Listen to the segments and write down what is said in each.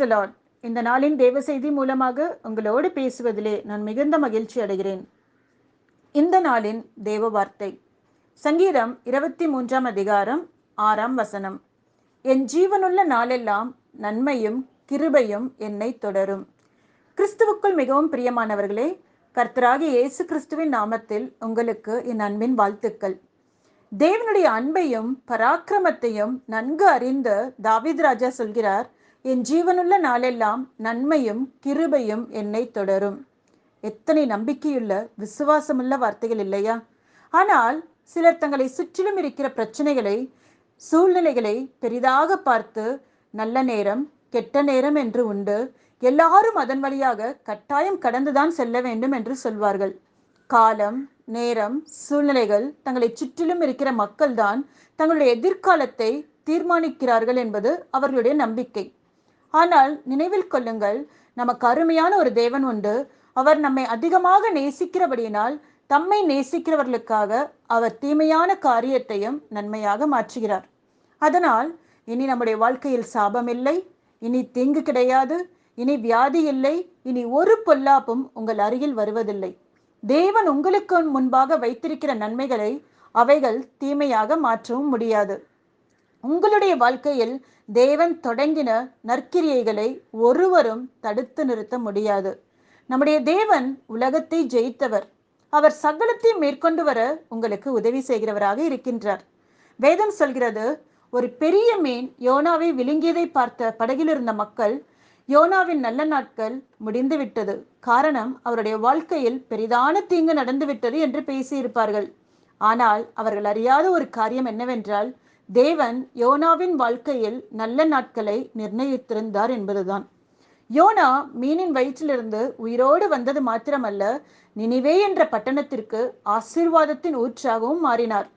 தி Lord. இந்த நாளின் தேவ செய்தி மூலமாக உங்களோடு பேசுவதிலே நான் மிகுந்த மகிழ்ச்சி அடைகிறேன். இந்த நாளின் தேவ வார்த்தை சங்கீதம் 23 அதிகாரம் 6 என் ஜீவனுள்ள நாளெல்லாம் நன்மையும் கிருபையும் என்னை தொடரும். கிறிஸ்துவுக்குள் மிகவும் பிரியமானவர்களே, கர்த்தராகிய இயேசு கிறிஸ்துவின் நாமத்தில் உங்களுக்கு என் அன்பின் வாழ்த்துக்கள். தேவனுடைய அன்பையும் பராக்கிரமத்தையும் நன்கு அறிந்த தாவீது ராஜா சொல்கிறார், என் ஜீவனுள்ள நாளெல்லாம் நன்மையும் கிருபையும் என்னை தொடரும். எத்தனை நம்பிக்கையுள்ள விசுவாசமுள்ள வார்த்தைகள் இல்லையா? ஆனால் சிலர் தங்களை சுற்றிலும் இருக்கிற பிரச்சனைகளை, சூழ்நிலைகளை பெரிதாக பார்த்து நல்ல நேரம் கெட்ட நேரம் என்று உண்டு, எல்லாரும் அதன் வழியாக கட்டாயம் கடந்துதான் செல்ல வேண்டும் என்று சொல்வார்கள். காலம், நேரம், சூழ்நிலைகள், தங்களை சுற்றிலும் இருக்கிற மக்கள்தான் தங்களுடைய எதிர்காலத்தை தீர்மானிக்கிறார்கள் என்பது அவர்களுடைய நம்பிக்கை. ஆனால் நினைவில் கொள்ளுங்கள், நமக்கு அருமையான ஒரு தேவன் உண்டு. அவர் நம்மை அதிகமாக நேசிக்கிறபடியினால் தம்மை நேசிக்கிறவர்களுக்காக அவர் தீமையான காரியத்தையும் நன்மையாக மாற்றுகிறார். அதனால் இனி நம்முடைய வாழ்க்கையில் சாபம் இல்லை, இனி தீங்கு கிடையாது, இனி வியாதி இல்லை, இனி ஒரு பொல்லாப்பும் உங்கள் அருகில் வருவதில்லை. தேவன் உங்களுக்கு முன்பாக வைத்திருக்கிற நன்மைகளை அவைகள் தீமையாக மாற்றவும் முடியாது. உங்களுடைய வாழ்க்கையில் தேவன் தொடங்கின நற்கிரியைகளை ஒருவரும் தடுத்து நிறுத்த முடியாது. நம்முடைய தேவன் உலகத்தை ஜெயித்தவர். அவர் சகலத்தை மேற்கொண்டு வர உங்களுக்கு உதவி செய்கிறவராக இருக்கின்றார். வேதம் சொல்கிறது, ஒரு பெரிய மீன் யோனாவை விழுங்கியதை பார்த்த படகில் இருந்த மக்கள், யோனாவின் நல்ல நாட்கள் முடிந்து விட்டது, காரணம் அவருடைய வாழ்க்கையில் பெரிதான தீங்கு நடந்து விட்டது என்று பேசியிருப்பார்கள். ஆனால் அவர்கள் அறியாத ஒரு காரியம் என்னவென்றால், தேவன் யோனாவின் வாழ்க்கையில் நல்ல நாட்களை நிர்ணயித்திருந்தார் என்பதுதான். யோனா மீனின் வயிற்றிலிருந்து உயிரோடு வந்தது மாத்திரமல்ல, நினிவே என்ற பட்டணத்திற்கு ஆசீர்வாதத்தின் ஊற்றாகவும் மாறினார்.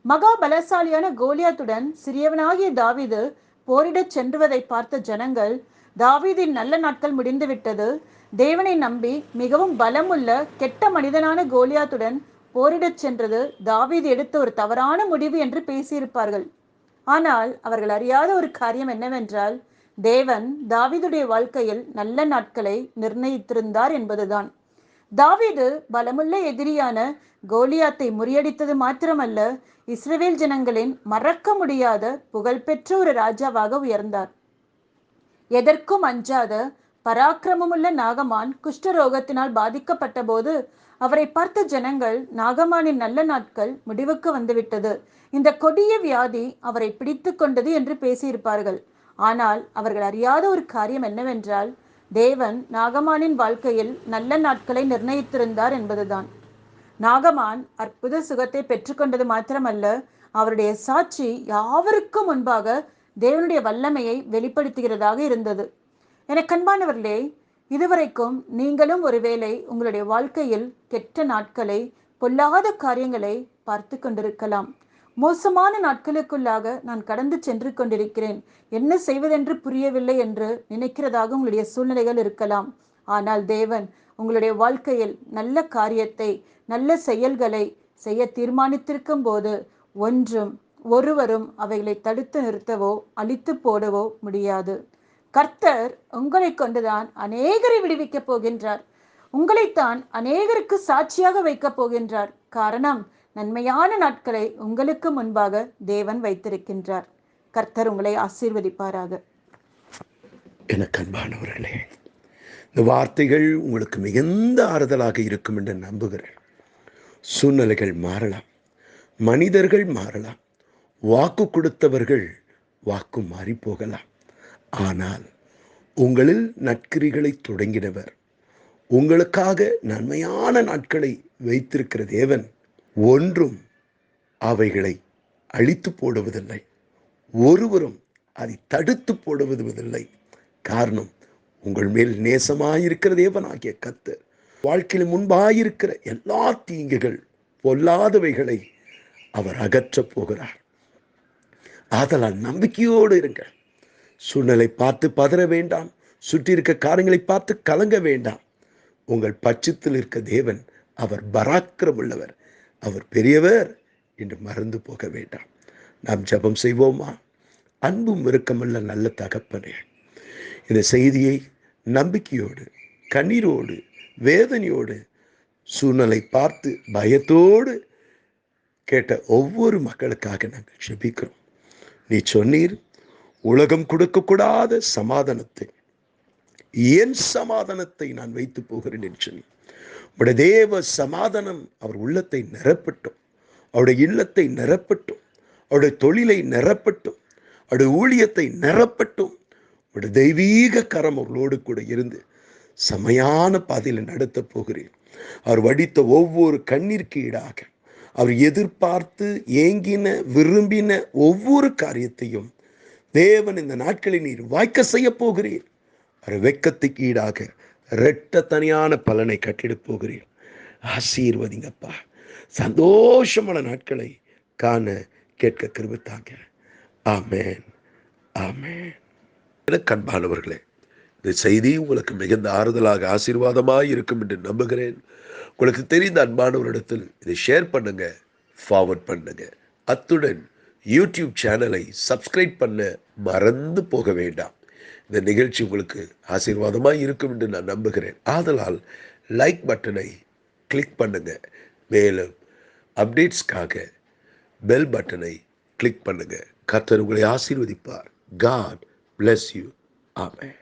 மகா பலசாலியான கோலியாத்துடன் சிறியவனாகிய தாவீது போரிடச் சென்றுவதை பார்த்த ஜனங்கள், தாவீதின் நல்ல நாட்கள் முடிந்துவிட்டது, தேவனை நம்பி மிகவும் பலமுள்ள கெட்ட மனிதனான கோலியாத்துடன் போரிடச் சென்றது தாவீது எடுத்த ஒரு தவறான முடிவு என்று பேசியிருப்பார்கள். ஆனால் அவர்கள் அறியாத ஒரு காரியம் என்னவென்றால், தேவன் தாவீதுடைய வாழ்க்கையில் நல்ல நாட்களை நிர்ணயித்திருந்தார் என்பதுதான். தாவீது பலமுள்ள எதிரியான கோலியாத்தை முறியடித்தது மாத்திரமல்ல, இஸ்ரவேல் ஜனங்களின் மறக்க முடியாத புகழ்பெற்ற ஒரு ராஜாவாக உயர்ந்தார். எதற்கும் அஞ்சாத பராக்கிரமமுள்ள நாகமான் குஷ்டரோகத்தினால் பாதிக்கப்பட்ட போது அவரை பார்த்த ஜனங்கள், நாகமானின் நல்ல நாட்கள் முடிவுக்கு வந்துவிட்டது, இந்த கொடிய வியாதி அவரை பிடித்து கொண்டது என்று பேசியிருப்பார்கள். ஆனால் அவர்கள் அறியாத ஒரு காரியம் என்னவென்றால், தேவன் நாகமானின் வாழ்க்கையில் நல்ல நாட்களை நிர்ணயித்திருந்தார் என்பதுதான். நாகமான் அற்புத சுகத்தை பெற்றுக்கொண்டது மாத்திரமல்ல, அவருடைய சாட்சி யாவருக்கும் முன்பாக தேவனுடைய வல்லமையை வெளிப்படுத்துகிறதாக இருந்தது. எனக்கு அன்பானவர்களே, இதுவரைக்கும் நீங்களும் ஒருவேளை உங்களுடைய வாழ்க்கையில் கெட்ட நாட்களை, பொல்லாத காரியங்களை பார்த்து கொண்டிருக்கலாம். மோசமான நாட்களுக்குள்ளாக நான் கடந்து சென்று கொண்டிருக்கிறேன், என்ன செய்வதென்று புரியவில்லை என்று நினைக்கிறதாக உங்களுடைய சூழ்நிலைகள் இருக்கலாம். ஆனால் தேவன் உங்களுடைய வாழ்க்கையில் நல்ல காரியத்தை, நல்ல செயல்களை செய்ய தீர்மானித்திருக்கும் போது ஒருவரும் அவைகளை தடுத்து நிறுத்தவோ அழித்து போடவோ முடியாது. கர்த்தர் உங்களை கொண்டுதான் அநேகரை விடுவிக்கப் போகின்றார். உங்களைத்தான் அநேகருக்கு சாட்சியாக வைக்கப் போகின்றார். காரணம், நன்மையான நாட்களை உங்களுக்கு முன்பாக தேவன் வைத்திருக்கின்றார். கர்த்தர் உங்களை ஆசீர்வதிப்பாராக. எனக்கு அன்பானவர்களே, இந்த வார்த்தைகள் உங்களுக்கு மிகுந்த ஆறுதலாக இருக்கும் என்று நம்புகிறேன். சூழ்நிலைகள் மாறலாம், மனிதர்கள் மாறலாம், வாக்கு கொடுத்தவர்கள் வாக்கு மாறி போகலாம். ஆனால் உங்களில் நற்கிரிகளை தொடங்கினவர், உங்களுக்காக நன்மையான நாட்களை வைத்திருக்கிற தேவன் ஒன்றும் அவைகளை அழித்து போடுவதில்லை, ஒருவரும் அதை தடுத்து போடுவதில்லை. காரணம், உங்கள் மேல் நேசமாயிருக்கிற தேவனாகிய கர்த்தர் வாழ்க்கையில் முன்பாயிருக்கிற எல்லா தீங்குகள், பொல்லாதவைகளை அவர் அகற்றப் போகிறார். ஆதலால் நம்பிக்கையோடு இருங்கள். சூழ்நிலை பார்த்து பதற வேண்டாம், சுற்றி இருக்க காரியங்களை பார்த்து கலங்க வேண்டாம். உங்கள் பட்சத்தில் இருக்க தேவன் அவர் பராக்கிரம் உள்ளவர், அவர் பெரியவர் என்று மறந்து போக வேண்டாம். நாம் ஜெபம் செய்வோமா? அன்பும் இரக்கமுள்ள நல்ல தகப்பனே, இந்த செய்தியை நம்பிக்கையோடு, கண்ணீரோடு, வேதனையோடு, சூழ்நிலை பார்த்து பயத்தோடு கேட்ட ஒவ்வொரு மக்களுக்காக நாங்கள் ஜெபிக்கிறோம். நீ சொன்னீர், உலகம் கொடுக்கக்கூடாத சமாதானத்தை, என் சமாதானத்தை நான் வைத்து போகிறேன் என்று சொல்லி, உடைய தேவ சமாதானம் அவர் உள்ளத்தை நிரப்பட்டும், அவருடைய இல்லத்தை நிரப்பட்டும், அவருடைய தொழிலை நிரப்பட்டும், அவருடைய ஊழியத்தை நிரப்பட்டும். உடைய தெய்வீக கரம் அவர்களோடு கூட இருந்து செமையான பாதையில் நடத்த போகிறேன். அவர் வடித்த ஒவ்வொரு கண்ணீருக்கு ஈடாக, அவர் எதிர்பார்த்து ஏங்கின விரும்பின ஒவ்வொரு காரியத்தையும் தேவன் இந்த நாட்களில் நீர் வாய்க்க செய்ய போகிறீர். அவர் வெட்கத்துக்கு ஈடாக இரட்ட தனியான பலனை கட்டிடப் போகிறீர். ஆசீர்வதிங்கப்பா. சந்தோஷமான நாட்களை காண கேட்க கிருபை தாங்க. ஆமென், ஆமென். எனக்கு அன்பானவர்களே, இந்த செய்தி உங்களுக்கு மிகுந்த ஆறுதலாக ஆசீர்வாதமாக இருக்கும் என்று நம்புகிறேன். உங்களுக்கு தெரிந்த அன்பானவரிடத்தில் இதை ஷேர் பண்ணுங்க, ஃபார்வர்ட் பண்ணுங்க. அத்துடன் யூடியூப் சேனலை சப்ஸ்கிரைப் பண்ண மறந்து போக வேண்டாம். இந்த நிகழ்ச்சி உங்களுக்கு ஆசீர்வாதமாக இருக்கும் என்று நான் நம்புகிறேன். ஆதலால் லைக் பட்டனை கிளிக் பண்ணுங்க. மேலும் அப்டேட்ஸ்க்காக பெல் பட்டனை கிளிக் பண்ணுங்க. கர்த்தர் உங்களை ஆசீர்வதிப்பார். God bless you. Amen.